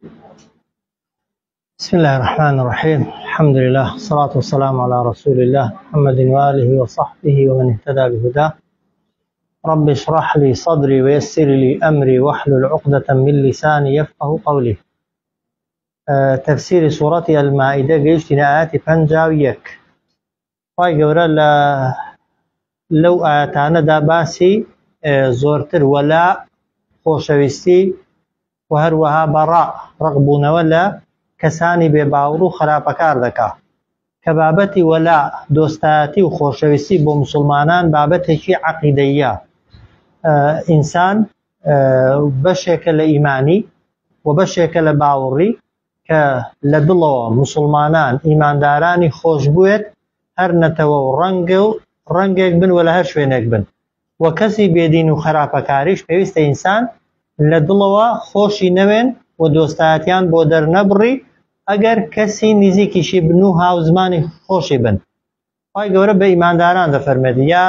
بسم الله الرحمن الرحيم. الحمد لله والصلاة والسلام على رسول الله محمد وآله وصحبه ومن اهتدى بهداه. رب اشرح لي صدري ويسر لي أمري واحلل عقدة من لساني يفقه قولي. تفسير سورة المائدة قيشتنا آيات 51. طيب قورا لو آياتانا دا باسي زورتر ولا خوشويستي وهروها براء رغبون ولا کەسانی بێباوەڕ و خراپەکار دەکات کە بابەتی وەلا دۆستایەتی و خۆشەویستی بۆ مسلمانان بابەتێکی عەقیدەیە. ئینسان بەشێکە لە ئیمانی و بەشێکە لە باوەڕی کە لە دڵەوە مسلمانان ئیماندارانی خۆش بوێت هەر نەتەوە و ڕەنگێک بن و لە هەر شوێنێک بن، و کەسی بێدین و خراپەکاریش پێویستە ئینسان لە دڵەوە خۆشی نەوێن و دۆستایەتیان بۆ دەرنەبڕی ئەگەر کەسی نزیکیشی بن و هاوزمانی خۆشی بن. خی گەورە بە ئیمانداران دەفەرمێت یا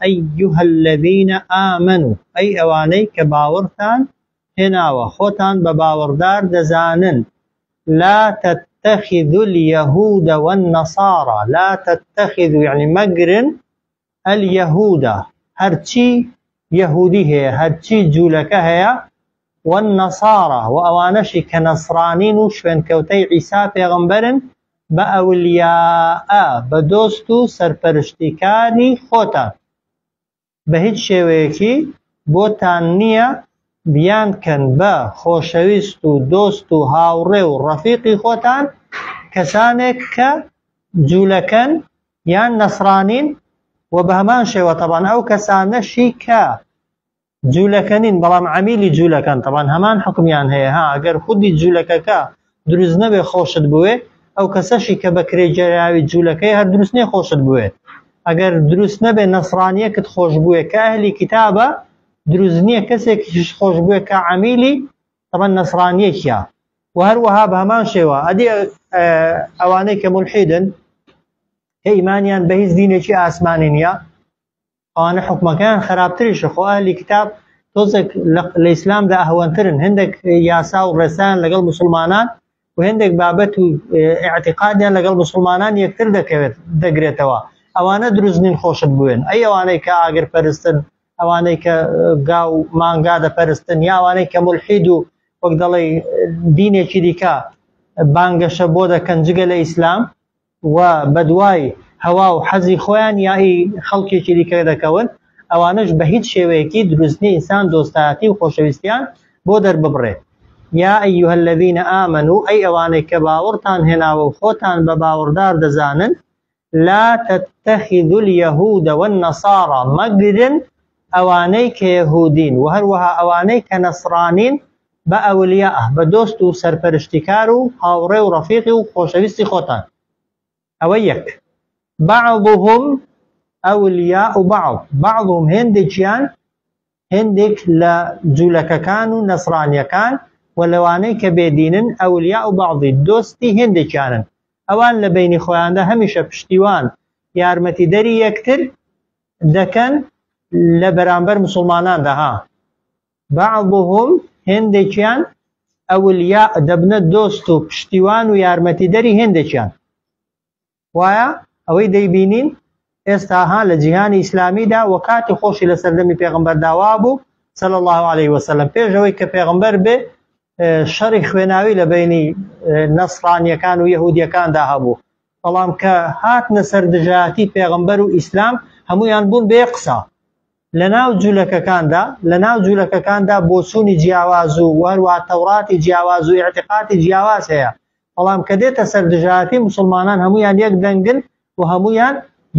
ئەیها الذین ئامنوا، ئەی ئەوانەی کە باوەڕتان هێناوە خۆتان بە باوەڕدار دەزانن، لا تتخذوا اليهود والنصارى، لا تتخذوا يعني مەگرن اليهود هەرچی یەهودی هەیە هەرچی جوولەکە هەیە، والنصارى وأوانشي كنصرانين وشوين كوتي عيسى پیغمبرن بأولياء بدوستو سرپرشتكاني خوتان بهيج شويكي بوتان نية بيان كان با خوشويستو دوستو هاوري ورفيقي خوتان كسانك كجولكن يان نصرانين وبهمان شوي طبعا أو كسانشي جوولەکەنین بەڵام عەمیلی جوولەکەن طبعا هەمان حکمیان هەیە. ئەگەر خودی جوولەکەکە دروست نەبێ خۆشت بوێ، ئەو کەسەشی کە بە کرێجەراوی جوولەکەی هەر دروست نێ خۆشت بوێت. ئەگەر دروست نەبێ نەسڕانیەکت خۆش بوێ کە ئەهلی کتابە، دروست نییە کەسێکیش خۆش بوێ کە عەمیلی طبعا نەسڕانیەکیە. و هەروەها بە هەمان شێوە ئەدی ئەوانەی کە مولحیدن کە ئیمانیان بە هیچ دینێکی ئاسمانی نییە، ئەوانە حکومەکان خراپتریشە. خۆ ئەهلی کتاب تۆزێک لە ئیسلامدا ئەهوەنترن، هەندێک یاسا و ڕێسایان لەگەڵ مسلمانان و هەندێک بابەت و ئیعتیقادیان لەگەڵ مسلمانان یەکتر دەگرێتەوە. ئەوانە دروست نین خۆشت بوێن. ئەی ئەوانەی کە ئاگر پەرستن، ئەوانەی کە گا و مانگا دەپەرستن، یا ئەوانەی کە مولحید و وەک دەڵێ دینێکی دیکە بانگەشە بۆ دەکەن جگە لە ئیسلام و بەدوای هەوا و حەزی خۆیان یائی خەڵکێکی دیکە دەکەون، ئەوانش بە هیچ شێوەیەکی دروستنی ئینسان دۆستایەتی و خۆشەویستیان بۆ دەرببڕێ. یا ئەیها الذین ئامنوا، ئەی ئەوانەی کە باوەڕتان هێناوە و خۆتان بە باوەڕدار دەزانن، لا تتخذوا اليهود والنصارى، مەگرن ئەوانەی کە یەهودین و هەروەها ئەوانەی کە نەسڕانین بە ئەولیاء، بە دۆست و سەرپەرشتیکار و هاوڕێ و ڕەفیقی و خۆشەویستی خۆتان. ئەوە یەک. بعضهم أولياء بعض، بعضهم هندجيان هندك لا جولككان ونصرانيكان ولواني كبيدينن أولياء بعض دوستي هندجيان أوان لبيني خوان ده هميشه پشتیوان يارمتي داري يكتر دكن لبرانبر مسلمانان ده. بعضهم هندجيان أولياء دبنا دوستو پشتیوان ويارمتي داري هندجيان. وایا ئەوەی دەیبینین ئێستا لە جیهانی ئیسلامیدا و کاتی خۆشی لە سەردەمی پێغەمبەر داوا بوو صلی الله عليه وسلم، پێش ئەوەی کە پێغەمبەر بێ شەڕی خوێناوی لە بینی نەسڕانیەکان و یەهودیەکاندا هەبوو، بەڵام کە هاتنە سەر دژایەتی پێغەمبەر و ئیسلام هەمویان بوون بێ قسە. لەناو جوولەکەکاندا بۆچوونی جیاواز و هەروەها تەوڕاتی جیاواز و ئیعتیقادی جیاواز هەیە، بەڵام کە دێتە سەر دژایەتی مسلمانان هەمویان یەک دەنگن و هەمویان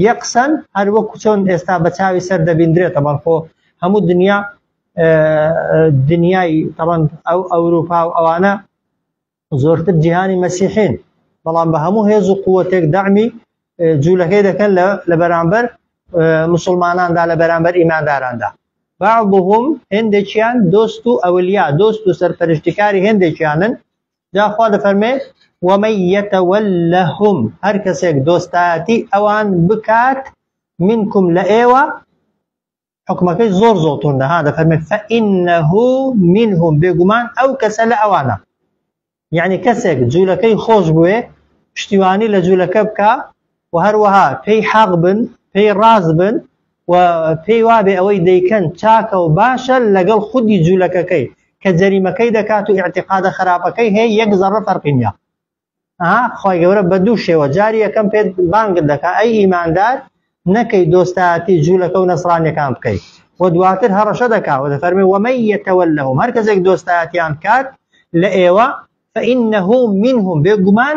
یەقسەن، هەر وەکو چۆن ئێستا بە چاوی سەر دەبیندرێتە. بەڵام خۆ هەموو دنیای طبعا ئەوروپا و ئەوانە زۆرتر جیهانی مەسیحین، بەڵام بە هەموو هێز و قووەتێک دەعمی جوولەکەی دەکەن لە بەرامبەر مسلماناندا، لە بەرامبەر ئیمانداراندا. بعضهم هندێکیان دۆست و ئەولیا، دۆست و سەرپەرشتیکاری هندێکیانن. جا خوا دەفەرمێ ومن يتولهم، هەر کەسێک دۆستایەتی ئەوان بکات منکم لە ئێوە، حکمەکەی زۆر زۆڵتوندا. دەفەرمێ فإنه منهم، بێگومان ئەو کەسە لە ئەوانە. يعني كسك جولكي خوش بوي پشتیوانی لە جوولەکە بکە و هەروەها پێی حەق بن پێی ڕاز بن و پێی وابێ ئەوەی دەیکەن چاکە و باشە لەگەڵ خودی جوولەکەکەی کە جەریمەکەی دەکات و ئیعتیقادە خراپەکەی هەیە یەک زەڕە فەرقی نییە. خۆی گەورە بە دوو شێوە جاری یەکەم پێت بانگت دەکا ئەی ئیماندار نەکەی دۆستایەتی جوولەکە و نەسڕانیەکان بکەیت و دواتر هەڕەشە دەکا و دەفەرمێ وەمەن یەتەوەلەهم هەر کەسێک دۆستایەتیان کات لە ئێوە فإنه منهم بێگومان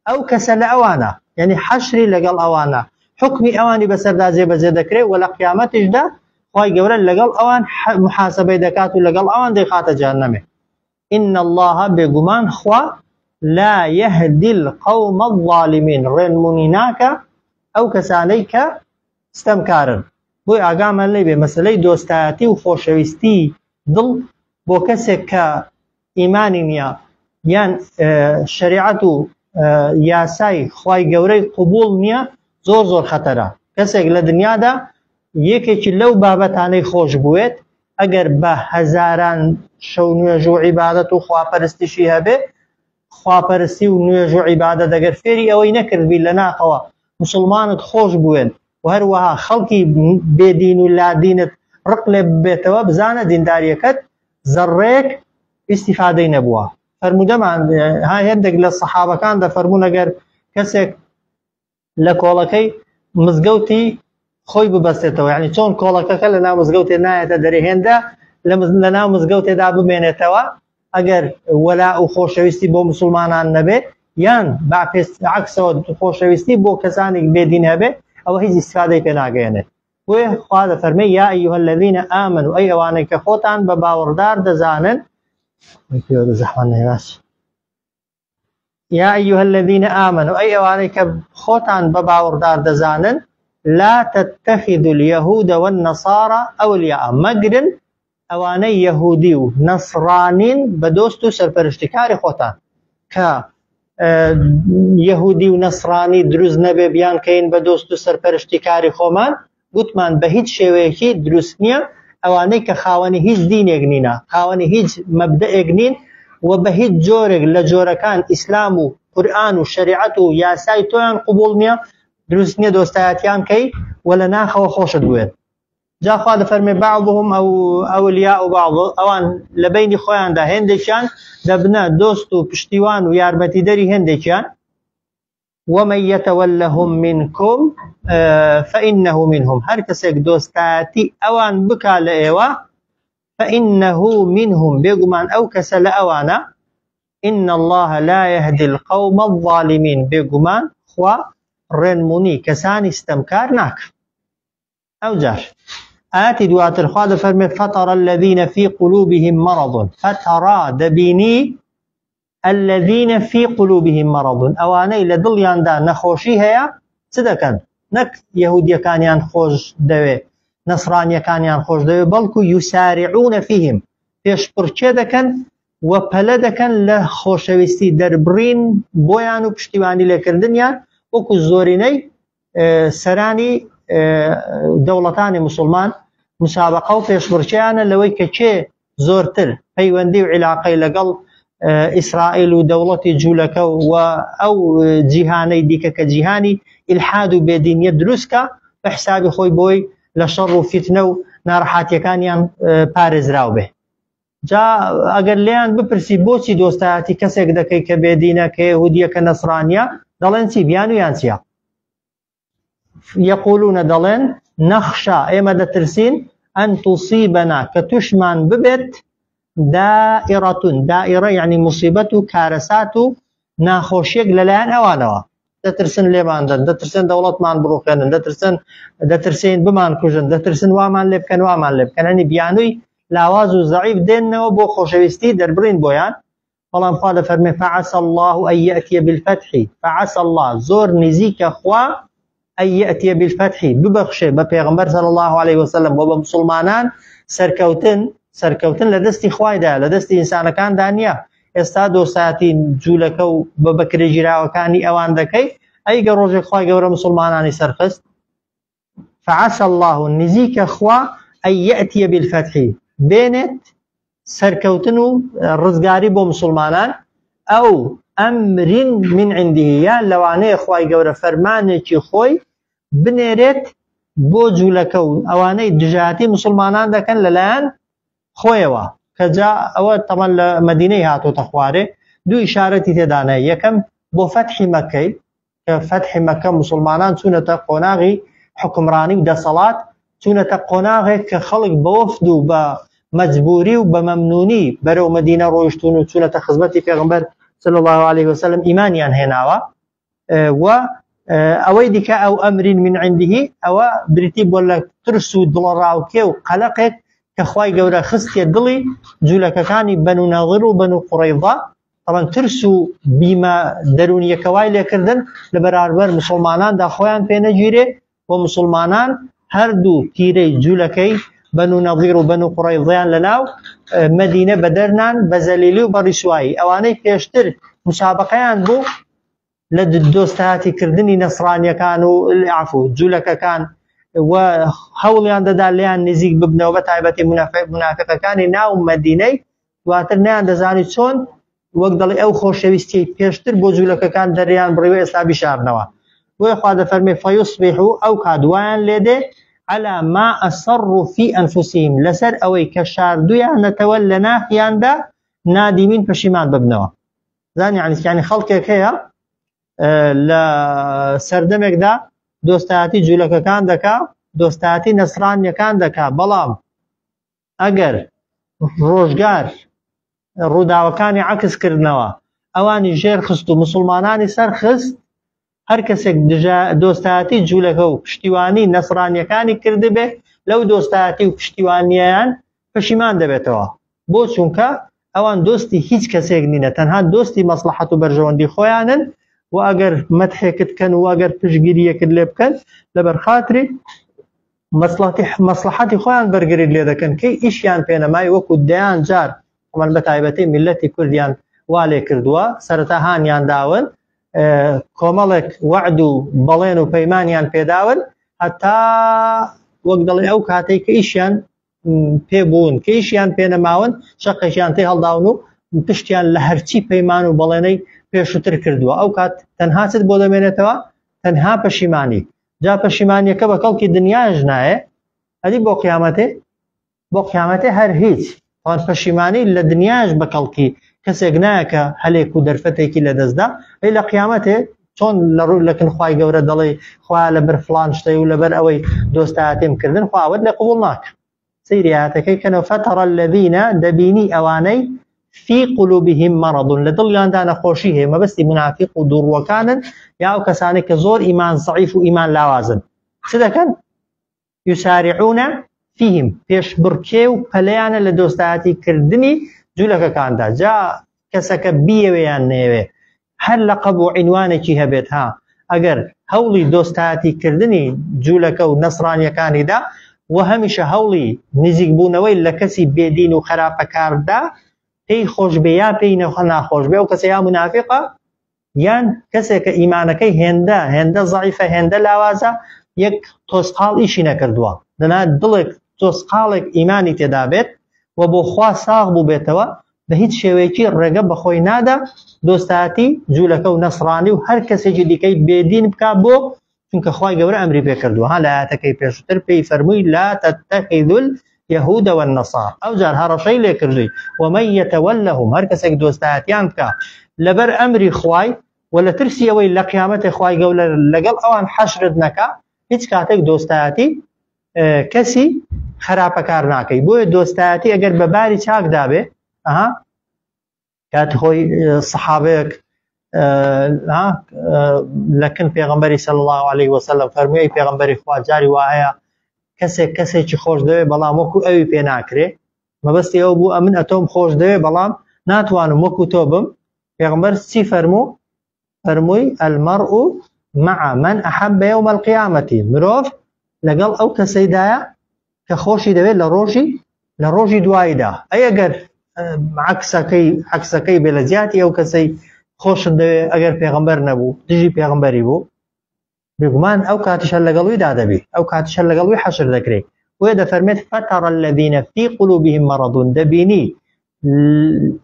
ئەو کەسە لە ئەوانە یعنی حەشری لەگەڵ ئەوانە حکمی ئەوانی بەسەردا جێبەجێ دەکرێت و لە قیامەتیشدا خۆی گەورە لەگەڵ ئەوان محاسبەی دەکات و لەگەڵ ئەوان دەیخاتە جەهەنەمێ. إن الله بێگومان خوا لا يهدي القوم الظالمين ڕێنمونی ناکە ئەو کەسانەی کە ستەمکارن. بۆی ئاگامان لێ بێ مەسەلەی دۆستایەتی و خۆشەویستی دڵ بۆ کەسێک کە ئیمانی نییە یان شریعەت و یاسای خی گەورەی قبول نییە زۆر زۆر خەتەرە. کەسێک لە دنیادا یەکێکی لەو بابەتانەی خۆش بوێت ئەگەر بە هەزاران شەو نوێژ و عیبادەت و خواپەرستیشی هەبێ خواپەرستی و نوێژ و عیبادەت دەگەر فێری ئەوەی نەکردبی لە ناقەوە مسلمانت خۆش بوێن و هەروەها خەڵکی بێدین و لادینت ڕق لێ ببێتەوە بزانە دینداریەکەت زەڕێک ئیستیفادەی نەبووە. فرمودەمان هەندێک لە سەحابەکان دەفەرموون ئەگەر کەسێک لە کۆڵەکەی مزگەوتی خۆی ببەستێتەوە یعنی چۆن کۆڵەکەکە لە ناو مزگەوتێ نایەتە دەرێ هێندە لە ناو مزگەوتێدا بمێنێتەوە ئەگەر وەلا و خۆشەویستی بۆ مسلمانان نەبێت یان عەکسەوە خۆشەویستی بۆ کەسانی بێدین هەبێت ئەوە هیچ ئیستیفادەی پێ ناگەێنێت. بۆیە خوا دەفەرمێ یا ئەیها الذین ئامنوا ئەی ئەوانەی کە خۆتان بە باوەڕدار دەزانن يا أيها الذين آمنوا أي أوانيك خوتان بباوردار دزانن لا تتخذوا اليهود والنصارى أولياء مقرن أواني يهودي ونصرانين بدوستو سرپرشتكاري خوتان كا يهودي ونصراني دروز نبي بيان كين بدوستو سرپرشتكاري خومان قوتمان بهيج شويكي دروسنيا ئەوانەی کە خاوەنی هیچ دینێک نینە خاوەنی هیچ مەبدەئێک نین و بە هیچ جۆرێک لە جۆرەکان ئیسلام و قورئان و شەریعەت و یاسای تۆیان قبول نییە دروست نییە دۆستایەتیان کەی و لە ناخەوە خۆشت بوێت. جا خوا دەفەرمێ بعضهم ئەولیاء و بعض ئەوان لە بینی خۆیاندا هێندێکیان دەبنە دۆست و پشتیوان و یارمەتیدەری هێندێکیان ومن يتولهم منكم فإنه منهم هر کەسێک دۆستایەتی ئەوان بکا لە ئێوە فإنه منهم بێگومان ئەو کەسە لە ئەوانە إن الله لا يهدي القوم الظالمين بێگومان خوا ڕێنمونی کەسانی ستەمکار ناکە. ئەو جار ئاەتی دواتر خوا دەفەرمێ فترى الذين في قلوبهم مرض فترى دەبینی الذين في قلوبهم مرض ئەوانەی لە دڵیاندا نەخۆشی هەیە چ دەکەن نەک یەهودیەکانیان خۆش دەوێ نەسڕانیەکانیان خۆش دەوێ بەڵکو یوسارعون فیهم پێشپڕچێ دەکەن و پەلە دەکەن لە خۆشەویستی دەربڕین بۆیان و پشتیوانی لێکردنیان وەکو زۆرینەی سەرانی دەوڵەتانی مسلمان مسابقە و پێشبڕچیانە لەوەی کە کێ زۆرتر پەیوەندی و عیلاقەی لەگەڵ ئیسرائیل و دەوڵەتی جوولەکە و ئەو جیهانەی دیکە کە جیهانی ئیلحاد و بێدینیە دروستکە بە حسابی خۆی بۆی لە شەڕ و فیتنە و ناڕەحەتیەکانیان پارێزراو بێ. جا ئەگەر لێیان بپرسی بۆچی دۆستایەتی کەسێک دەکەی کە بێدینە کە یەهودیە کە نەسڕانیە دەڵێن چی بیان و یان چیە؟ یەقولونە دەڵێن نەخشا ئێمە دەترسین ئەن توصیبەنا کە توشمان ببێت دائرەتون دائرە یعنی موسیبەت و کارەسات و ناخۆشیەک لەلایەن ئەوانەوە دەترسن لێماندن دەترسن دەوڵەتمان بڕوخێنن دەترسین بمان کوژن دەترسن وامان لێ بکەن وامان لێ بکەن هەنی بیانووی لاواز و زەعیف دێننەوە بۆ خۆشەویستی دەربڕین بۆیان بەڵام خوا دەفەرمێ فعسى الله أن يأتي بالفتح فعسى الله زۆر نزیکە خوا أن يأتي بالفتح ببەخشێ بە پێغەمبەر صلی الله عليه وسلم بۆ بە مسلمانان سەرکەوتن لە دەستی خوایدا لە دەستی ئینسانەکاندا نییە. ئێستا دۆستایەتی جوولەکە و بە بەکرێگیراوەکانی ئەوان دەکەی ئەیگە ڕۆژێک خوای گەورە مسلمانانی سەرخست فعسى الله نزیکە خوا أن يأتي بالفتح بێنێت سەرکەوتن و ڕزگاری بۆ مسلمانان أو أمر من عنده يا لواني إخوائي قورة فرماني خوي بنيرت بو جولكو أواني دجاتي مسلمانان دا كان للان خويوا كجا أول طبعا لمدينة هاتو تخواري دو إشارتي تدانا يكم بو فتح مكة كفتح مكة مسلمانان سنة قناغي حكمراني ودا صلاة سنة قناغي كخلق بوفدو بمجبوري وبممنوني برو مدينة رويشتون سنة خزمتي پیغمبر صلى الله عليه وسلم إيمانيان هناوا و أويدك أو أمر من عنده أو بريتيب ولا ترسو دولار كي وقلقك كخواي قورا خستي دلي جولك كاني بنو ناظر وبنو قريظة طبعا ترسو بما دروني كواي لكردن لبراربر مسلمانان دا خوان بين جيري ومسلمانان هردو تيري جولكي بنو نظير وبنو قريظيان لناو مدينة بدرنان بزليلي وبرسواي أواني بيشتر مسابقيان بو لد دوستاتي كردني نصرانيا كانوا عفوا جولك كان وهوليان داليان نزيق ببنو بتايبتي منافقة كان ناو مدينة واترنيان دزاني تشون وقدلي أو خوشويستي بيشتر بو جولك كان دريان بريوي إسلامي شارنوا ويخواد فرمي فيصبحوا أو كادوان لدي على ما أصروا في أنفسهم لسر أوي كشاردويا نتولى ناحيان دا نادمين بشيمان ببنوا يعني خلقك هي لسردمك دا دوستاتي جولك كان دكا دوستاتي نصرانيا كان دكا بلام أجر روجگار روداوكاني عكس كردنوا أواني جير خستو مسلماناني سر خست هر کەسێک دۆستاتی جوولەکە و پشتیوانی نەسڕانیەکانی کرده بێ لەو دۆستاتی و پشتیوانیان پەشیمان دەبێتەوە بۆ چونکە ئەوان دۆستی هیچ کەسێک نینە تەنها دۆستی مەسلحەت و بەرژەوەندی خۆیانن و ئەگەر مەدحێکت کەن و ئەگەر پشتگیریەکت لێ بکەن لەبەر خاتری مەسلحەتی خۆیان بەرگری لێ دەکەن کەی ئیشیان پێنەمای وەکو دەیان جار ئەمان بە تایبەتی میلەتی کوردیان وا لێ کردووە سەرەتا هانیان داون کۆمەڵێک وعد و بەڵێن و پەیمانیان پێداون هەتا وەک دەڵێ ئەو کاتێک کە ئیشیان پێبوون کە ئیشیان پێنەماون شەقێکیان تێ هەڵداون و پشتیان لە هەرچی پەیمان و بەڵێنەی پێشووتر کردووە ئەو کات تەنها چت بۆ دەمێنێتەوە تەنها پەشیمانی جا پەشیمانیەکە بە کەڵکی دنیاش نایە ئەدی بۆ قیامەتێ هەر هیچ ئەوان پەشیمانی لە دنیاش بە کەڵکی کەسێک نایە کە هەلێک و دەرفەتێکی لەدەستدا ئەی لە قیامەتێ چۆن لە ڕوو لەکن خوای گەورە دەڵێ خوا لەبەر فڵان شتەی و لەبەر ئەوەی دۆستاتیم کردن خواوەت لێ قبوڵ ناکە سەیری ئاەتەکەی کەنەوە فترى الذين دەبینی ئەوانەی في قلوبهم مرض لە دڵیاندا نەخۆشی هەیە مەبەستی منافق و دووڕوەکانن یا ئەو کەسانێک کە زۆر ئیمان ضعیف و ئیمان لاوازن چ دەکەن يسارعون فيهم پێش بڕکێ و پەلەیانە لە دۆستاتی کردنی جوولەکەکاندا جا کەسەکە بیەوەیان نەیەوێ هەر لە قەب و عینوانێکی هەبێت ها ئەگەر هەوڵی دۆستاتی کردنی جوولەکە و نەسڕانیەکانیدا و هەمیشە هەوڵی نزیک بوونەوەی لە کەسی بێدین و خراپەکاردا پێی خۆش بێ یا پێی ناخۆش بێ و کەسە یا منافقە یان کەسێکە ئیمانەکەی هێندە ضعیفە هێندە لاوازە یەک تۆسقاڵ ئیشی نەکردووە دەنا دڵێک تۆسقاڵێک ئیمانی تێدا بێت و بۆ خوا ساغ بوو بێتەوە بە هیچ شێوەیەکی ڕێگە بەخۆی نادا دۆستاتی جوولەکە و نەسڕانی و هەر کەسێکی دیکەی بێدین بکا بۆ چونکە خوای گەورە ئەمری پێ کردووە ها لە ئاەتەکەی پێشتر پێی فەرمووی لا تتخذوا اليهود والنصارى ئەو جار هەڕەشەی لێ کردووی ومن يتولهم هەر کەسێک دۆستاتیان بکە لەبەر ئەمری خوای و لە ترسی ئەوەی لە قیامەتی خوای گەورە لەگەڵ ئەوان حەشرت نەکا هیچ کاتێک دۆستاتی کەسی خراپەکار ناکەی بۆیە دۆستایەتی ئەگەر بە باری چاکدا بێ کاتی خۆی سەحابەیەک لەکن پێغەمبەری صلی الله عليه وسلم فەرمووی پێغەمبەری خوا جاری وایە کەسێکی خۆش دەوێ بەڵام وەکو ئەوی پێ ناکرێ مەبەستی ئەو بوو ئەمن ئەتۆم خۆش دەوێ بەڵام ناتوانم وەکو تۆ بم پێغەمبەر چی فەرمووی المەرء مع من أحب يوم القيامة مرۆڤ لەگەڵ ئەو کەسەیدایە کە خۆشی دەوێت لە ڕۆژی دواییدا ئەگەر عکسەکەی بێ لە زیاتی ئەو کەسەی خۆشت دەوێت ئەگەر پێغەمبەر نەبوو دژی پێغەمبەری بوو بێگومان ئەو کاتیشە لەگەڵویدا دەبێت ئەو کاتیشە لەگەڵوی حەشر دەکرێت وێ دەفەرمێت فترى الذين في قلوبهم مرض دەبینی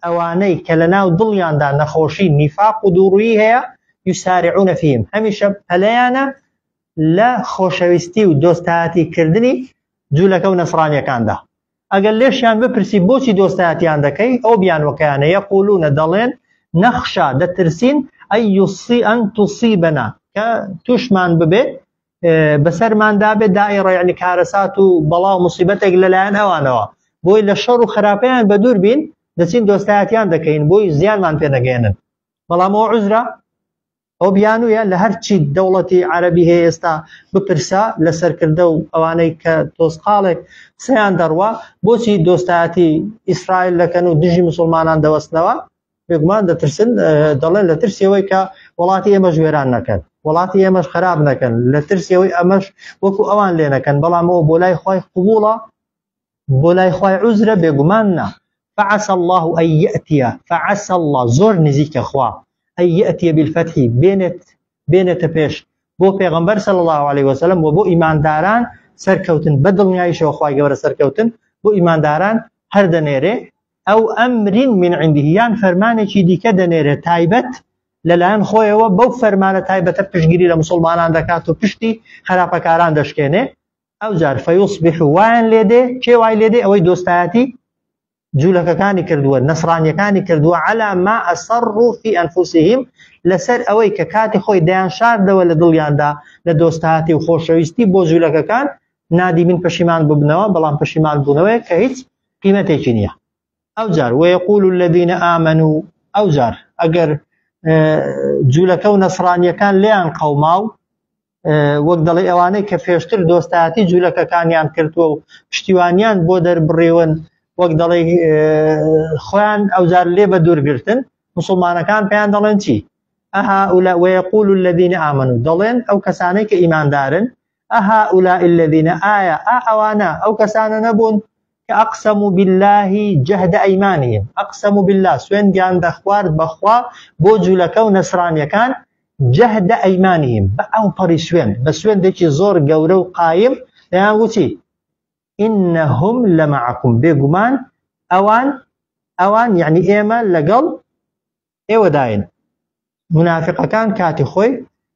ئەوانەی کە لە ناو دڵیاندا نەخۆشی نیفاق و دووڕووی هەیە یسارعون فیهم هەمیشە پەلەیانە لە خۆشەویستی و دۆستایەتیکردنی جوولەکە و نەسڕانیەکاندا. ئەگەر لێشیان بپرسی بۆچی دۆستایەتیان دەکەی ئەو بیانوەکەیانە یەقولونە دەڵێن نەخشا دەترسین ئەن توصیبنا کە توشمان ببێ بەسەرماندا بێ دائیڕە یعنی کارەسات و بەڵاو موسیبەتێک لەلایەن ئەوانەوە بۆی لە شەڕ و خراپەیان بە دوور بین دەچین دۆستایەتیان دەکەین بۆی زیانمان پێ نەگەێنن. بەڵام ئەوە عوزرە ئەو بیانویە لە هەرچی دەوڵەتی عەرەبی هەیە ئێستا بپرسە لە سەرکردە و ئەوانەی کە تۆسقاڵێک سەیان دەڕوا بۆچی دۆستایەتی ئیسرائیل دەکەن و دژی موسڵمانان دەوەستنەوە بێگومان دەترسن دەڵێن لە ترسیەوەی کە وڵاتی ئێمەش وێران نەکەن وڵاتی ئێمەش خراپ نەکەن لە ترسیەوەی ئەمەش وەکو ئەوان لێ نەکەن بەڵام ئەوە بۆ لای خوای قبوڵە بۆ لای خوای عوزرە بێگومان نا. فعسى الله أن يأتي فعسى الله زۆر نزیکە خوا أن يأتي بالفتح بێنێتە پێش بۆ پێغەمبەر صلی الله عليه وسلم و بۆ ئیمانداران سەرکەوتن بە دڵنیاییشەوە خوای گەورە سەرکەوتن بۆ ئیمانداران هەر دەنێرێ ئەو ئەمرین من عنده یان فەرمانێکی دیکە دەنێرێت تایبەت لەلایەن خۆیەوە بەو فەرمانە تایبەتە پشتگیری لە موسڵمانان دەکات و پشتی خراپەکاران دەشکێنێ ئەو جار فەیوسبح وایان لێدێ کێ وای لێدێ ئەوەی دۆستایەتی جوولەکەکانی کردووە نەسڕانیەکانی کردووە على ما أسروا في أنفسهم لەسەر ئەوەی کە کاتی خۆی دەیان شاردەوە لە دڵیاندا لە دۆستایەتی و خۆشەویستی بۆ جوولەکەکان نادیبین پەشیمان ببنەوە بەڵام پەشیمان بوونەوەی کە هیچ قیمەتێکی نییە. ئەو جار ويقول الذين آمنوا ئەو جار ئەگەر جوولەکە و نەسڕانیەکان لیان قەوما و وەک دەڵێ ئەوانەی کە پێشتر دۆستایەتی جوولەکەکانیان کردووە و پشتیوانیان بۆ دەربڕێون وەک دەڵێ خۆیان ئەوجار لێ بە دوورگرتن موسڵمانەکان پێیان دەڵێن چی ئەهؤلاء ويقول الذين آمنوا دەڵێن ئەو کەسانەی کە ئیماندارن ئەهؤلاء الذين ئایا ئەوانە ئەو کەسانە نەبوون کە ئەقسەموا بالله جەهد ئەیمانهم ئەقسەموا بالله سوێندیان دەخوارد بەخوا بۆ جوولەکە و نەسڕانیەکان جەهد ئەیمانهم بە ئەو پەڕی سوێن بە سوێندێکی زۆر گەورە و قایم دەیان وتی إنهم لمعكم بێگومان ئەوان یعنی ئێمە لەگەڵ ئێوە داین. منافقەکان کاتی خۆی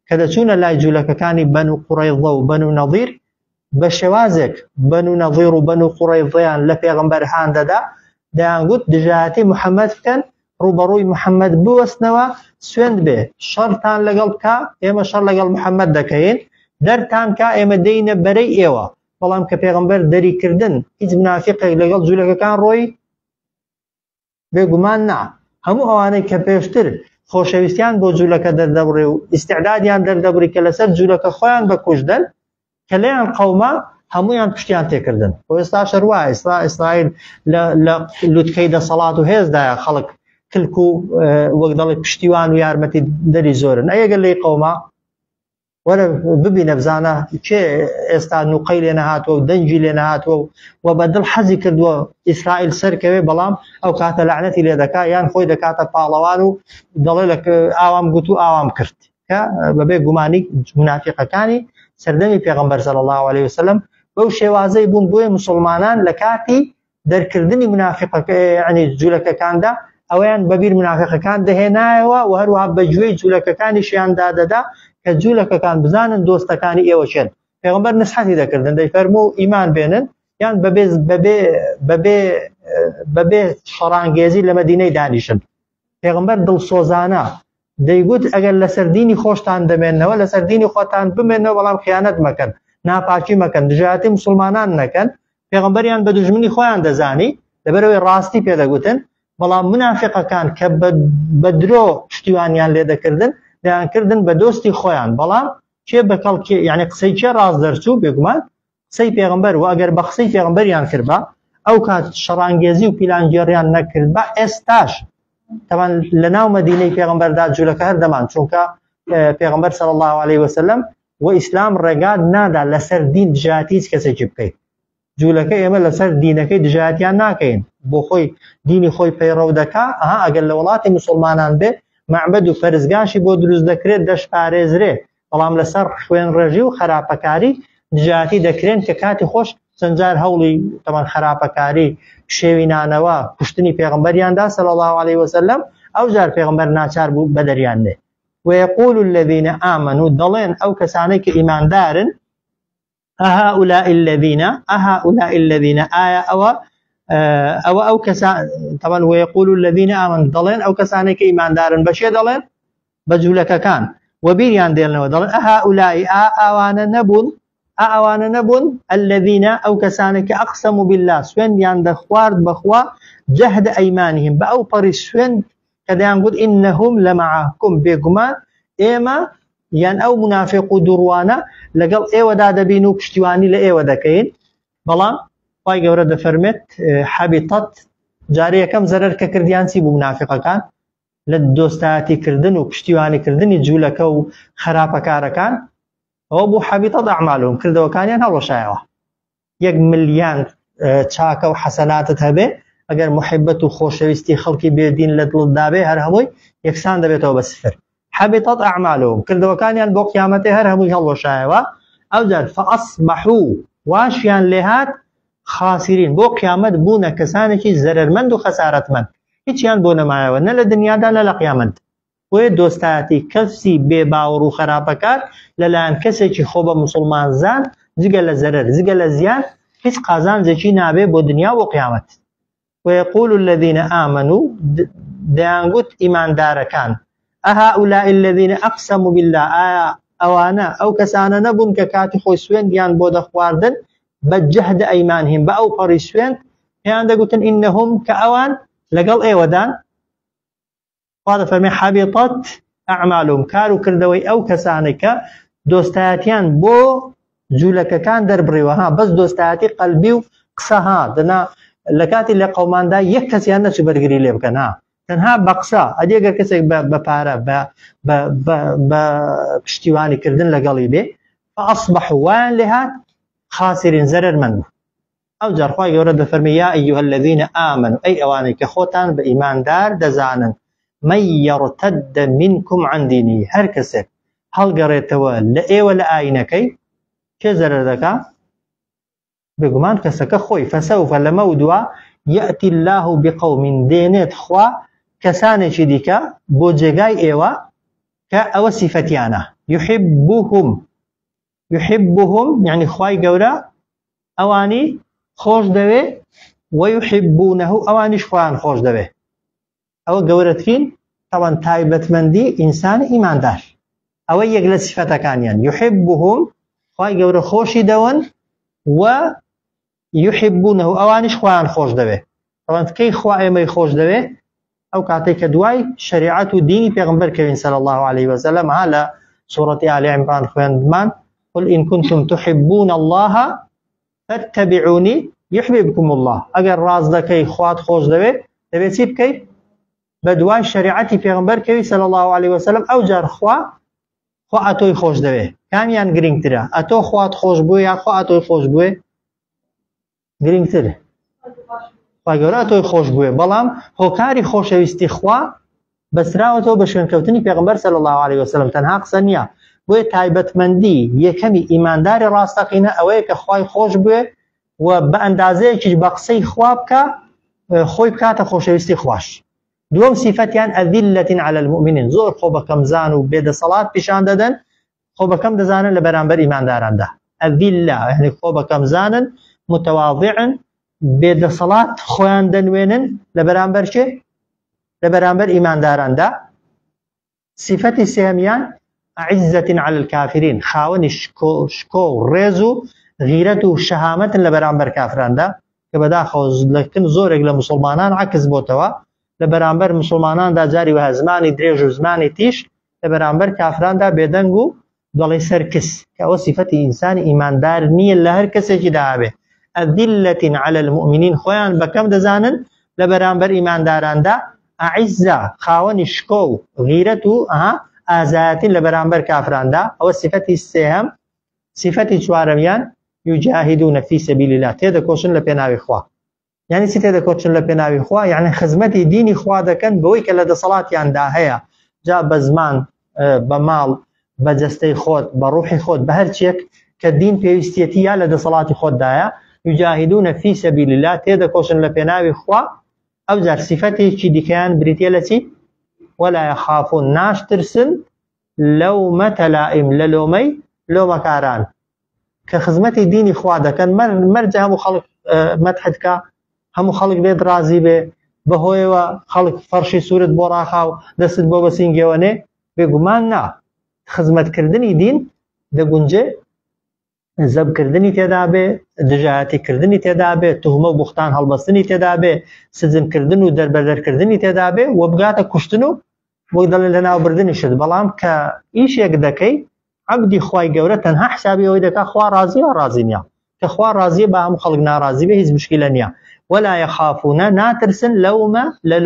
کە دەچوونە لای جوولەکەکانی بەنو قوڕەیضە و بەنو نەضیر بە شێوازێک بەنو نەضیر و بەنو قوڕەیضەیان لە پێغەمبەر هان دەدا دەیانگوت دژایەتی محەممەد بکەن ڕوبەڕووی محەممەد بوەستنەوە سوێند بێ شەڕتان لەگەڵ بکە ئێمە شەڕ لەگەڵ محەممەد دەکەین دەرتان کا ئێمە دەینە بەرەی ئێوە بەڵام کە پێغەمبەر دەریکردن هیچ منافقێک لەگەڵ جوولەکەکان ڕۆی بێگومان نا. هەموو ئەوانەی کە پێشتر خۆشەویستیان بۆ جوولەکە دەردەبڕێ و ئیستعدادیان دەردەبڕی کە لەسەر جوولەکە خۆیان بەکوژدەن کە لێیان قەوما هەموویان پشتیان تێکردن بۆ ئێستا شەروە ئیسرائیل لە لوتکەی دەسەڵات و هێزدایە خەڵک کلک و وەک دەڵێ پشتیوان و یارمەتی دەری زۆرن ئەگەر لێی قەوما وەرە ببینە بزانە کێ ئێستا نوقەی لێ نەهاتووە و دەنجی لێ نەهاتووە و بەدڵ حەزی کردووە ئیسرائیل سەرکەوێ بەڵام ئەو کاتە لەعنەتی لێ دەکا یان خۆی دەکاتە پاڵەوان و دەڵێ لە ئاوام گوت و ئاوام کرد کە بەبێ گومانی منافقەکانی سەردەمی پێغەمبەر صلی الله عليه وسلم بەو شێوازەی بوون بۆیە موسڵمانان لە کاتی دەرکردنی منافقەکە یعنی جوولەکەکاندا ئەویان بەبیر منافقەکان دەهێنایەوە و هەروەها بەگوێی جوولەکەکانیشیان دادەدا کە جوولەکەکان بزانن دۆستەکانی ئێوە چێن. پێغەمبەر نسحەتی دەکردن دەیفەرموو ئیمان بێنن یان بەبێ شەڕانگێزی لە مەدینەی دانیشن. پێغەمبەر دڵسۆزانە دەیگوت ئەگەر لەسەر دینی خۆشتان دەمێننەوە لەسەر دینی خۆتان بمێنەوە بەڵام خیانەت مەکەن ناپاکی مەکەن دژایەتی موسڵمانان نەکەن. پێغەمبەریان بە دوژمنی خۆیان دەزانی لەبەرەوەی ڕاستی پێدەگوتن بەڵام منافقەکان کە بە درۆ پشتیوانیان لێ دەکردن دەیانکردن بە دۆستی خۆیان بەڵام چێ بەکەڵ یعنی قسەی چێ ڕاست دەرچوو بێگومان قسەی پێغەمبەر و ئەگەر بە قسەی پێغەمبەریان کرد بە ئەو کات شەڕانگێزی و پیلانگێڕیان نەکرد بە ئێستاش تەمان لە ناو مەدینەی پێغەمبەردا جوولەکە هەر دەمان چونکە پێغەمبەر صلی الله عليه وسلم و ئیسلام ڕێگات نادا لەسەر دین دژایەتی هیچ کەسێکی بکەیت. جوولەکە ئێمە لەسەر دینەکەی دژایەتیان ناکەین بۆ خۆی دینی خۆی پەیڕەو دەکا ئەگەر لە وڵاتی موسڵمانان بێ معبەد و پەرزگاشی بۆ دروست دەکرێت دەشپارێزرێ بەڵام لەسەر خوێن ڕێژی و خراپەکاری دژایەتی دەکرێن کە کاتی خۆش چەندجار هەوڵی تەمان خراپەکاری شێوینانەوە کوشتنی پێغەمبەریاندا صلی الله عليه وسلم ئەو جار پێغەمبەر ناچار بوو بەدەریان لێ. ويقول الذين آمنوا ضلين أو كسانك إيمان دار أهؤلاء الذين آية أو كسان طبعا ويقول الذين آمنوا ضلين أو كسانك إيمان دار بشي ضلين بجولك كان وبيريان ديلنا ودلين أهؤلاء أوانا نبون الذين أو كسانك أقسموا بالله سوين يان دخوارد بخوا جهد أيمانهم بأو برسوين كذا يقول إنهم لمعكم بيقمان إما يان أو منافق دروانا لقل إيوة دا دبينو بشتواني لإيوة دكين بلان باي قورة فرمت حبطت جارية كم زرر كرديان سيبو منافقة كان للدوستاتي كردن وبشتواني كردن يجولك وخرابة كاركان وابو حبطت أعمالهم كردوا كان ين هلو شايوه 1 مليان چاکە و حەسەناتت هەبێ ئەگەر محبەت و خۆشەویستی خەڵکی بێدین لە دڵت دابێ هەر هەمووی یەکسان دەبێتەوە بە سفر. حەبیطەت ئەعمالهم کردەوەکانیان بۆ قیامەتێ هەر هەمووی هەڵۆشایەوە. ئەوجار فەئەصبەحوو واشیان لێهات خاسرین بۆ قیامەت بوونە کەسانێکی زەرەرمەند و خەسارەتمەند هیچیان بۆ نەمایەوە نە لە دنیادا نە لە قیامەت. بۆیە دۆستایەتی کەسی بێباوەڕ و خراپەکار لەلایەن کەسێکی خۆ بە موسڵمان زان جگە لە زەرەر جگە لە زیان هیچ قازانجێکی نابێ بۆ دنیا و قیامەت. ويقول الذين آمنوا ديانغوت إيمان داركان أهؤلاء الذين أقسموا بالله أوانا أو كسانا نبون ككاتي خويسوين ديان بودا خواردن بجهد أيمانهم بأو قريسوين يعني دقوتن إنهم كأوان لقل إيه ودان هذا فمن حبطت أعمالهم كارو كردوي أو كسانك دوستاتيان بو جولك كان دربريوها بس دوستاتي قلبي وقصها دنا لكاتي اللي قومان دا يكسي هنا شو برجري ليه بكنا تنها بقصة أدي أجر كسي ببارة بشتواني كردن لقلبي فأصبحوا وان لها خاسرين زرر منه أو جرخوا يورد فرمي يا أيها الذين آمنوا أي أواني كخوتان بإيمان دار دزانا من يرتد منكم عن دينه هركسك هل قريتوا لأي ولا آينكي كزرر ذكا بقمان كسك خوي فسوف لمودوا يأتي الله بقوم دينت خوا كسان شديك بوجيغاي ايوا كأو صفتيانا يحبهم يعني خواي قورا اواني خوش دوي ويحبونه اواني شخوان خوش دوي او قورتكين طبعا تايبت مندي انسان ايمان دار او يقل صفتا كان يعني يحبهم خواي قورا خوشي دون و يحبونه اوانش خوان خوش دوي طبعا كي خوا ما خوش دوي او كاتيك دواي شريعه ديني پیغمبر كريم صلى الله عليه وسلم على سوره ال عمران خوان قل ان كنتم تحبون الله فاتبعوني يحببكم الله اگر راز دكي خوات خوش دوي دبي سيب كي بدواي شريعه پیغمبر كريم صلى الله عليه وسلم او جار خوا اتوي خوش دوي كان يان گرينگ ترا اتو خوات خوش بو يا خوا اتوي خوش بو گرنگتره خواگەورە تۆی خۆش بووێ بەڵام هۆکاری خۆشەویستی خوا بەسراوەتەوە بە شوێنکەوتنی پێغەمبەر صلی الله عليه وسلم تەنها قسە نییە. بۆیە تایبەتمەندی یەکەمی ئیمانداری ڕاستەقینە ئەوەیە کە خوای خۆش بوێ و بە ئەندازەیەکیش بە قسەی خوا بکە خۆی بکاتە خۆشەویستی خوش. دووەم سیفەتیان ئەذیلەة علی المؤمنین زۆر خۆ بەکەم زان و بێدەسەڵات پیشان دەدەن خۆ بەکەم دەزانن لە بەرامبەر ئیمانداراندا. ئەذیلە یعنی خۆ بەکەم زانن متواضعن بيد صلاة خوان دنوينن لبرامبر چه؟ لبرامبر إيمان داران دا. صفة سيميان عزة على الكافرين خاون شكو ريزو غيرتو شهامة لبرامبر كافران دا كبدا خوز لكن زورك لمسلمانان عكس بوتوا لبرامبر مسلمانان دا جاري وها زماني دريج و زماني تيش لبرامبر كافران دا بيدنگو دولي سركس كأو صفة إنسان إيمان دار نية لهر كسي جدابه أذلة على المؤمنين خوان بكم دزانن لبرامبر إيمان داران دا أعزة خاون شكو غيرتو آزات لبرامبر كافران دا أو صفة السهم صفة شوارميان يجاهدون في سبيل الله تيدا كوشن لبناوي خوا يعني تيدا كوشن لبناوي خوا يعني خزمتي ديني خوا دا كان بويك لدى صلاة ياندا هيا جاء بزمان بمال بجستي خود بروحي خود بهرچيك كالدين بيوستيتيا لدى صلاة خود دايا يجاهدون في سبيل الله تيدا كوشن لبناوي خوا أو زار صفتي كي ديكان بريتيالتي ولا يخافون ناش ترسن لومة لائم للومي لومة كاران كخدمتي ديني خوا دكن مرجع همو خلق مدحتك همو خلق بيد رازي بي بهوي خلق فرشي سورة بوراخاو دست بو بسينجيواني بيقومان نا خدمت كردني دين دقنجي زب کردنی تێدا بێ دژایەتی کردنی تێدا بێ توهمە و بوختان هەڵبەستنی تێدا بێ سزم کردن و دەربەدەرکردنی تێدا بێ و بگاتە کوشتن و وەک دەڵێن لەناوبردنی شت بەڵام کە ئیشێک دەکەی عەبدی خوای گەورە تەنها حسابی ئەوەی دەکا خوا ڕازی یا ڕازی نییە کە خوا ڕازیە بە هەموو خەڵک ناڕازی بێ هیچ مشکلە نییە ولا يخافون ناترسن لومە لە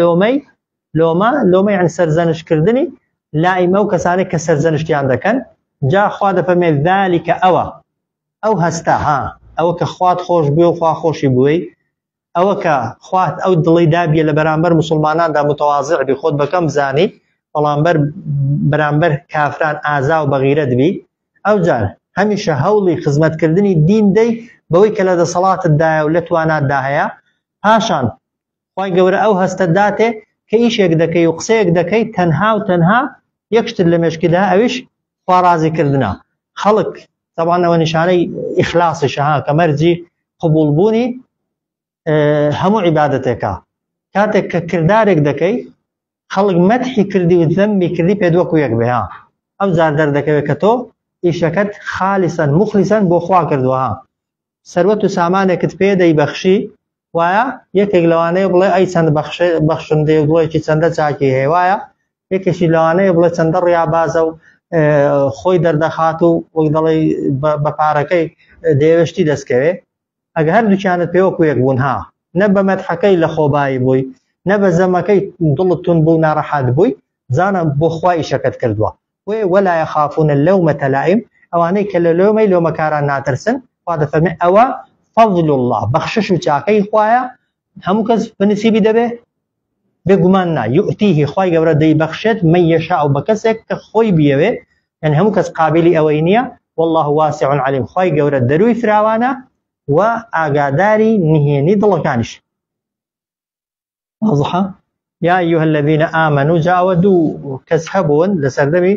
لۆمە یعنی سەرزەنشکردنی لائیمە و کەسانێک کە سەرزەنشتیان دەکەن جا خوا دەفەرمێ ذالکە ئەو هەستا ئەوە کە خوات خۆش بوێ و خوا خۆشی بووی ئەوە کە خوات ئەو دڵی دابیە لە بەرامبەر مسلماناندا متواضع بی خۆت بەکەم بزانی بەڵام بەرامبەر کافران ئازا و بەغیرەت بی ئەو جار هەمیشە هەوڵی خزمەتکردنی دین دەی بەوەی کە لە دەسەڵاتتدایە و لە تواناتدا هەیە پاشان خوای گەورە ئەو هەستە داتێ کە ئیشێک دەکەی و قسەیەک دەکەی تەنها و تەنها یەکشتر لە مێشکیدا ئەویش خوا ڕازیکردنە خەڵک طبعا ئەوە نیشانەی ئیخلاسیشە کە مەرجی قبولبوونی هەموو عیبادەتێکە کاتێک کە کردارێک دەکەی خەڵک مەدحی کردی و ذەممی کردی پێت وەکو یەک بێ ئەو جار دەردەکەوێت کە تۆ ئیشەکەت خالیسەن مخلیسەن بۆ خوا کردووە سەروەت و سامانێکت پێ دەیبەخشی وایە یەکێک لەوانەیە بڵێ ئەی چەند بەخشندێ و بڵێکی چەندە چاکی هەیە وایە یەکێکی لەوانەیە بڵێ چەندە ڕیابازە و خۆی دەردەخات و وەک دەڵێ بە پارەکەی دەیەوێشتی دەستکەوێ ئەگە هەردووکیانت پێ وەکو یەک بوون نە بە مەدحەکەی لە خۆبایی بووی نە بە زەمەکەی دڵت تون بوو ناڕەحات بووی زانە بۆ خوا ئیشەکەت کردووە ولا يخافون اللومة لائم ئەوانەی کە لە لۆمەی لۆمەکاران ناترسن خوا دەفەرمێ ئەوە فەضل الله بەخشش و چاکەی خوایە هەموو کەس بەنسیبی دەبێ بێگومان نا یؤتیه خوای گەورە دەیبەخشێت من یەشاء بە کەسێک کە خۆی بیەوێ یعنی هەموو کەس قابلی ئەوەی نییە والله واسع علیم خوای گەورە دەروی فراوانە و ئاگاداری نهێنی دڵەکانیش واضحە یا أيها الذين آمنوا جاوە دوو کەس هەبوون لە سەردەمی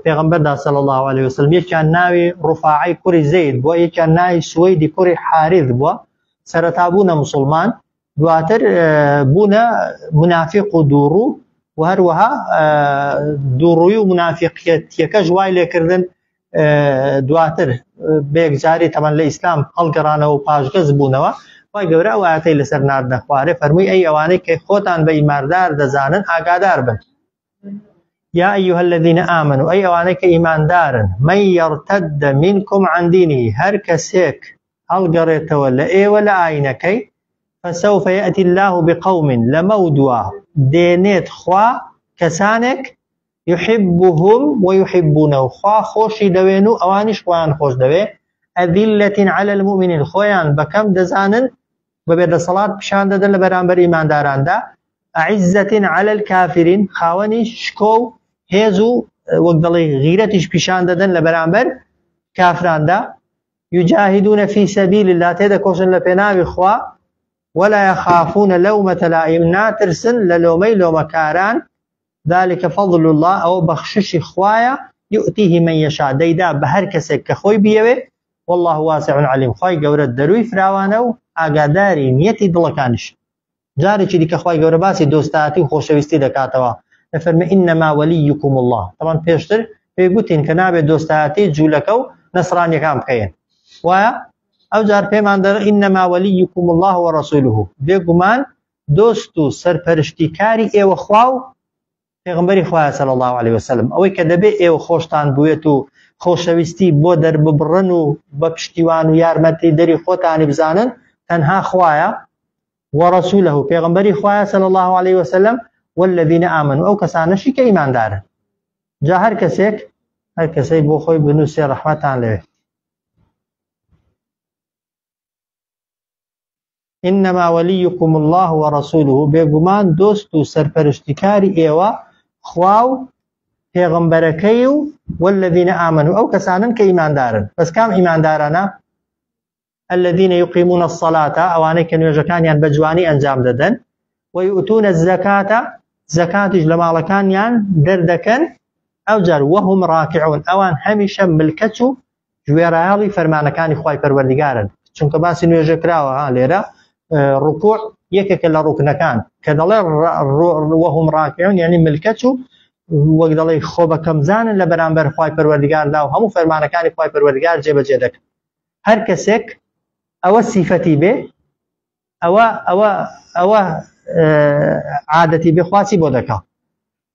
پێغەمبەردا صلی الله عليه وسلم یەکیان ناوی ڕوفاعی کوڕی زەید بووە یەکیان ناوی سوەیدی کوڕی حارث بووە سەرەتا بوونە مسلمان دواتر بوونە منافق و دووڕوو و هەروەها دووڕووی و منافقیەتیەکە ژوای لێکردن دواتر بەیەکجاری تەمەن لە ئیسلام هەڵگەڕانەوە و پاشگەز بوونەوە خوای گەورە ئەو ئاەتەی لەسەر ناردە خوارێ فەرمووی ئەی ئەوانەی کە خۆتان بە ئیماندار دەزانن ئاگادار بن یا أيها الذين آمنوا أي أوانك إيمان دارن من يرتد منكم عن دينه هر كسيك هل قريت ولا إيه ولا عينكي فسوف يأتي الله بقوم لمودوا دينيت خوا كسانك يحبهم ويحبونه خوا خوشي دوينو أوانش خوان خوش دوي أذلة على المؤمنين خوان بكم دزانن ببيد الصلاة بشان دادن لبرانبر إيمان داران دا أعزة على الكافرين خاوني شكو هێزوو وەک دەڵێ غیرەتیش پیشان دەدەن لە بەرامبەر کافراندا یجاهدون فی سەبیل الله تێدەکۆشن لە پێناوی خوا ولا يخافون لومة لائم ناترسن لە لۆمەی لۆمەکاران ذلك فضل الله ئەوە بەخششی خوایە یؤتیه من یەشاء دەیدا بە هەر کەسێک کە خۆی بیەوێ والله واسع علیم خوای گەورە دەروی فراوانە و ئاگاداری نیەتی دڵەکانیش جارێکی دیکە خوای گەورە باسی دۆستایەتی و خۆشەویستی دەکاتەوە فرمي إنما وليكم الله طبعا بيشتر بيقولين كنابه دوستاتي جولكا ونصراني كام بكين و او جار بيمان در إنما وليكم الله ورسوله بيقمان دوستو سرپرشتیکاری ایو خواو پیغمبری خواه صلی الله علیه وسلم اوی که دبی ایو خوشتان بویتو خوشویستی بو در ببرن و بپشتیوان و یارمتی دری خوتانی بزانن تنها خواه ورسوله پیغمبری خواه صلی الله علیه وسلم والذين آمنوا أو كسانشي كإيمان دار جا هر كسيك بو خوي بنوسي رحمة عليه إنما وليكم الله ورسوله بيقمان دوستو سرپرشتكاري إيوا خواو پیغمبركيو والذين آمنوا أو كسانن كإيمان دار بس كام إيمان دارنا الذين يقيمون الصلاة أوانيك نوجكان يعني بجواني أنجام ددن ويؤتون الزكاة زكاة جلما لكان يعني دردكن أو جار وهم راكعون أوان هميشه ملكتو جوێرایاڵی فەرمانەکانی خوای پەروەردیگارن چونکە باسی نوێژە کراوە لێرە ڕکوع یەکێکە لە ڕوکنەکان کە دەڵێ وهم ڕاکعون یعنی ملکەت و وەک دەڵێ خۆ بەکەمزانن لە بەرامبەر خوای پەروەردیگاردا و هەموو فەرمانەکانی خوای پەروەردیگار جێبەجێ دەکەن هەر کەسێک ئەوە سیفەتی بێ ئەوە عادەتی بێ خواسی بۆ دەکا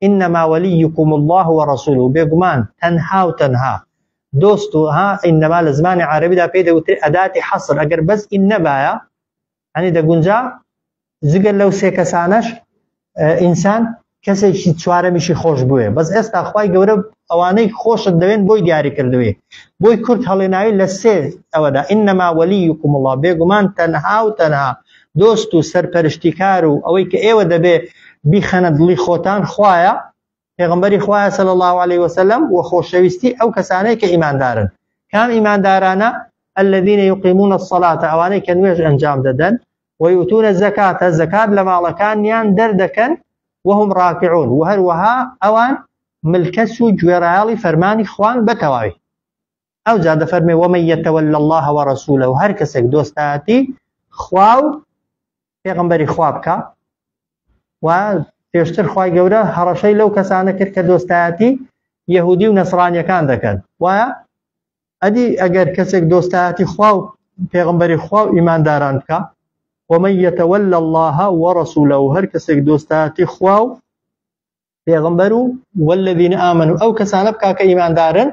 إنما وليكم الله ورسوله بێگومان تەنها و تەنها دوست ها إنما لزمان عربي دا بيدا وتر أداة حصر أجر بس إن بايا يعني دا جنجا زجر لو سيكسانش إنسان كسي شي تشواره مشي خوش بوه بس استخواي جورب أواني خوش الدوين بوي دياري كردوه بوي كرت هلناي لسه أودا إنما وليكم الله بيجمان تنها وتنها دوستو سرپرشتكارو أوي كأيوة دبي بيخند لي خوتان خوايا پیغمبری خواه صلی الله علیه وسلم و خوشویستی او کسانی که ایمان دارن کام ایمان دارانه الذين يقيمون الصلاة اوانی که نویج انجام دادن و یؤتون الزکاة الزکاة لمالکان یان دردکن وهم راکعون و هر وها اوان ملکسو جویرهالی فرمانی خوان بتواوی او زاد فرمی ومن يتولى الله ورسوله هر کسک دوستاتی خواو پیغمبری خواب که و پێشتر خوای گەورە هەڕەشەی لەو کەسانە کرد کە دۆستایەتی یەهودی و نەسڕانیەکان دەکەن وایە ئەدی ئەگەر کەسێک دۆستایەتی خوا و پێغەمبەری خوا و ئیمانداران بکە ومن يتولى الله ورسوله هەر کەسێک دۆستایەتی خوا و پێغەمبەر و والذین آمنوا ئەو کەسانە بکا کە ئیماندارن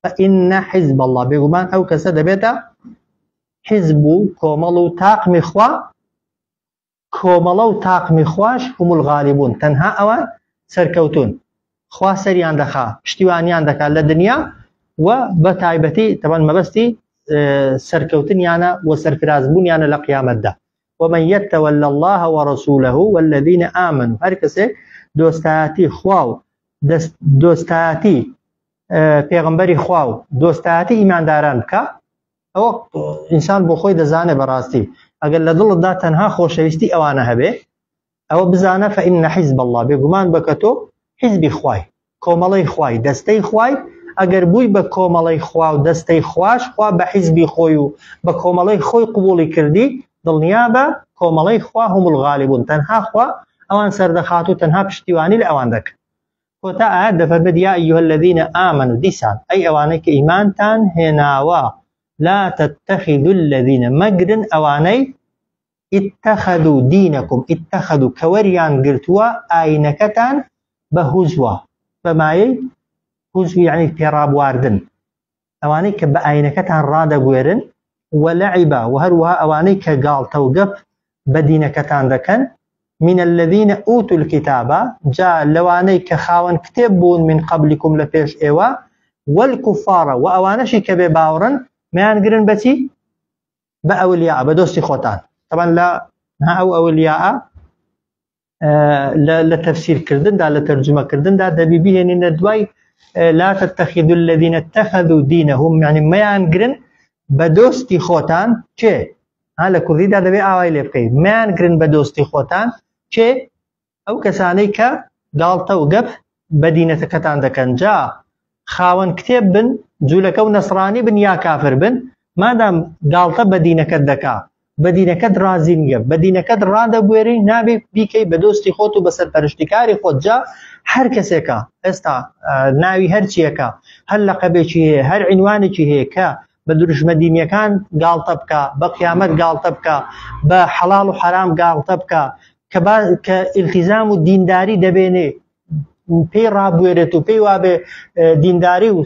فإن حزب الله بێگومان ئەو کەسە دەبێتە حزب و کۆمەڵ و تاقمی خوا کۆمەڵە و تاقمی خوش هم الغالبون تەنها ئەوان سەرکەوتون خوا سەریان دەخا پشتیوانیان دەکات لە دنیا و بە تایبەتی تەبەن مەبەستی سەرکەوتنیانە و سەرفرازبوونیانە لە قیامەتدا ومن يتولى الله ورسوله والذين آمنوا هەر کەسێک دۆستایەتی خوا و دۆستایەتی پێغەمبەری خوا و دۆستایەتی ئیمانداران بکە ئەوە ئینسان بۆ خۆی دەزانێ بەڕاستی ئەگەر لە دڵتدا تەنها خۆشەویستی ئەوانە هەبێ ئەوە بزانە فإن حزب الله بێگومان بکە تۆ حیزبی خوای کۆمەڵەی خوای دەستەی خوای ئەگەر بووی بە کۆمەڵەی خوا و دەستەی خوش خوا بە حیزبی خۆی و بە کۆمەڵەی خۆی قبوڵی کردی دڵنیا بە کۆمەڵەی خوا هم الغالبون تەنها خوا ئەوان سەردەخات و تەنها پشتیوانی لە ئەوان دەکەن کۆتا ئاەت دەفەرمێت یا ئەیها الذین آمنوا دیسان ئەی ئەوانەی کە ئیمانتان هێناوە لا تتخذوا الذين مجرن اواني اتخذوا دينكم اتخذوا كوريان قلتوا اينكتان بهزوة فماي هزو يعني تراب واردن اواني كباينكتان رادا قويرن ولعبا وهروها اواني كقال توقف بدينكتان ذكن من الذين اوتوا الكتاب جاء لواني كخاون كتبون من قبلكم لفيش ايوا والكفار واوانشي كبباورن میان گرن بچی با اولیاء بدوستی خوتان طبعا لا ها او اولیاء لا تفسير كردن دا لا ترجمه كردن دا دبيبي ان دواي لا تتخذوا الذين اتخذوا دينهم يعني میان گرن بدوستی خوتان چه ها لکردی دا دبي اوای لبقي میان گرن بدوستی خوتان چه او کسانی که غلطه و گپ بدینه کتان دکن جا خاون کتاب بن جولەکە و نەسڕانی بن یا کافر بن مادام گاڵتە بەدینەکەت دەکا بەدینەکەت رازی نییە بەدینەکەت ڕادەبوێری نابێ بیکەی بە دۆستی خۆت و بە سەرپەرشتیکاری خۆت جا هەر کەسێکە ئێستا ناوی هەرچیەکە هەر لەقەبێکی هەیە هەر عنوانێکی هەیە کە بە دروژمە دینیەکان گاڵتە بکە بە قیامەت گاڵتە بکە بە حەڵاڵ و حەرام گاڵتە بکە کە ئیلتیزام و دینداری دەبێنێ پێی ڕابوێرێت و پێی وابێ دینداری و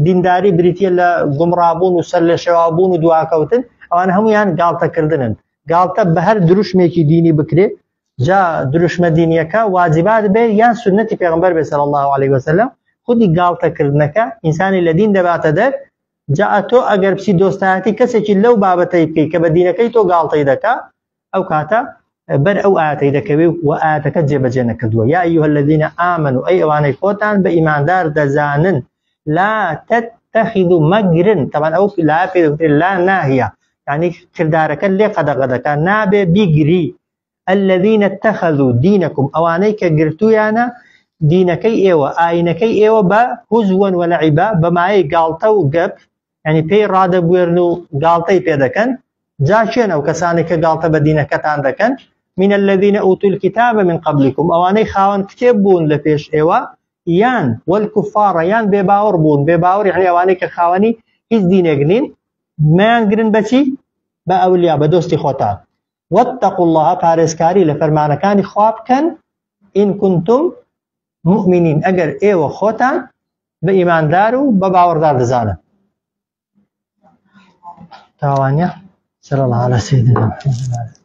دینداری بریتە لە گومڕابوون و سەر لە شێوابوون و دواکەوتن ئەوان هەمویان گاڵتەکردنن گاڵتە بە هەر دروشمێکی دینی بکرێ جا دروشمە دینیەکە واجبات بێ یان سنەتی پێغەمبەر بێ صلی الله علیه وسلم خودی گاڵتەکردنەکە ئینسانی لە دین دەباتە دەر جا تۆ ئەگەر پسی دۆستایەتی کەسێکی لەو بابەتەی بکەی کە بە دینەکەی تۆ گاڵتەی دەکا ئەو کاتە بر او آياتي دكوي وآياتك جبجة نكردوا يا أيها الذين آمنوا أي أواني خوتان بإيمان دار دزانن لا تتخذوا مجرن طبعا أو لا ناهية يعني كردارك اللي قد كان نابي بيجري الذين اتخذوا دينكم أوانيك قرتويانا دينكي إيوة آينكي إيوة بهزوا ولعبا بمعي قالتا وقب يعني بي رادة بويرنو قالتي بيدكن جاشين أو كسانك قالتا بدينكتان دكن من الذين أوتوا الكتاب من قبلكم أواني خاون كتبون لفيش إيوة يان والكفار يان بباور بون بباور يعني أوانيك خاوني إذ دينكنين ما ينقرن بشي بأولياء بدوستي خوتان واتقوا الله بارسكاري لفرمان كان خواب كان إن كنتم مؤمنين أجر إيوة خوتان بإيمان دارو بباور دار دزانا تاوانيا صلى الله على سيدنا محمد.